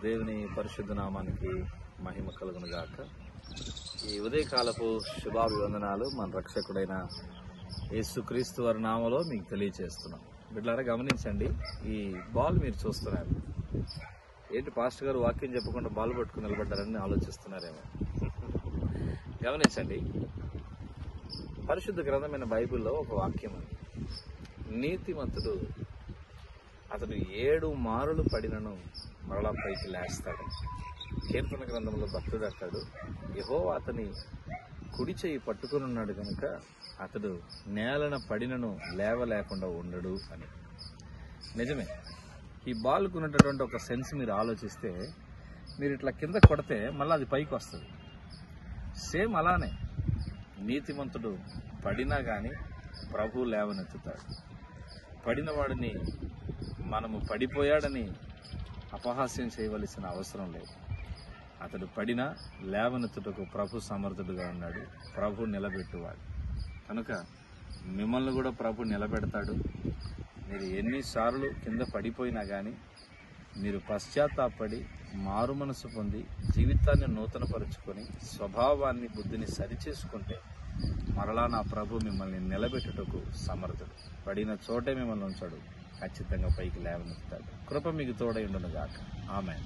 దేవుని పరిశుద్ధ నామానికి మహిమ కలుగును గాక. ఈ ఉదయకాలపు శుభాభివందనాలు మన రక్షకుడైన యేసుక్రీస్తు వారి నామలో మీకు తెలియజేస్తున్నాం. బిడ్డలారా గమనించండి, ఈ బాల్ మీరు చూస్తున్నారు. ఏంటి పాస్టర్ గారు వాక్యం చెప్పకుండా బాల్ పట్టుకుని నిలబడ్డారని ఆలోచిస్తున్నారేమో. గమనించండి, పరిశుద్ధ గ్రంథమైన బైబిల్లో ఒక వాక్యం ఉంది. నీతిమంతుడు అతడు 7 మారులు పడినను మరలా పైకి లేస్తాడు. కీర్తన గ్రంథంలో భక్తుడు అంటాడు, యెహోవా అతని కుడి చెయ్యి పట్టుకుని ఉన్నాడు కనుక అతడు నేలన పడినను లేవలేకుండా ఉండడు అని. నిజమే, ఈ బాల్కు ఉన్నటువంటి ఒక సెన్స్ మీరు ఆలోచిస్తే, మీరు ఇట్లా కింద కొడితే మళ్ళీ అది పైకి వస్తుంది. సేమ్ అలానే నీతిమంతుడు పడినా కానీ ప్రభు లేవనెత్తుతాడు. పడిన వాడిని మనము పడిపోయాడని అపహాస్యం చేయవలసిన అవసరం లేదు. అతడు పడినా లేవనెత్తుటకు ప్రభు సమర్థుడుగా ఉన్నాడు. ప్రభు నిలబెట్టువాడు కనుక మిమ్మల్ని కూడా ప్రభు నిలబెడతాడు. మీరు ఎన్నిసార్లు కింద పడిపోయినా కానీ మీరు పశ్చాత్తాపడి మారు మనసు పొంది జీవితాన్ని నూతనపరుచుకొని స్వభావాన్ని బుద్ధిని సరిచేసుకుంటే మరలా నా ప్రభు మిమ్మల్ని నిలబెట్టుటకు సమర్థుడు. పడిన చోటే మిమ్మల్ని ఉంచాడు, ఖచ్చితంగా పైకి లేవనెత్తుతాడు. కృప మీకు తోడై ఉండును గాక. ఆమేన్.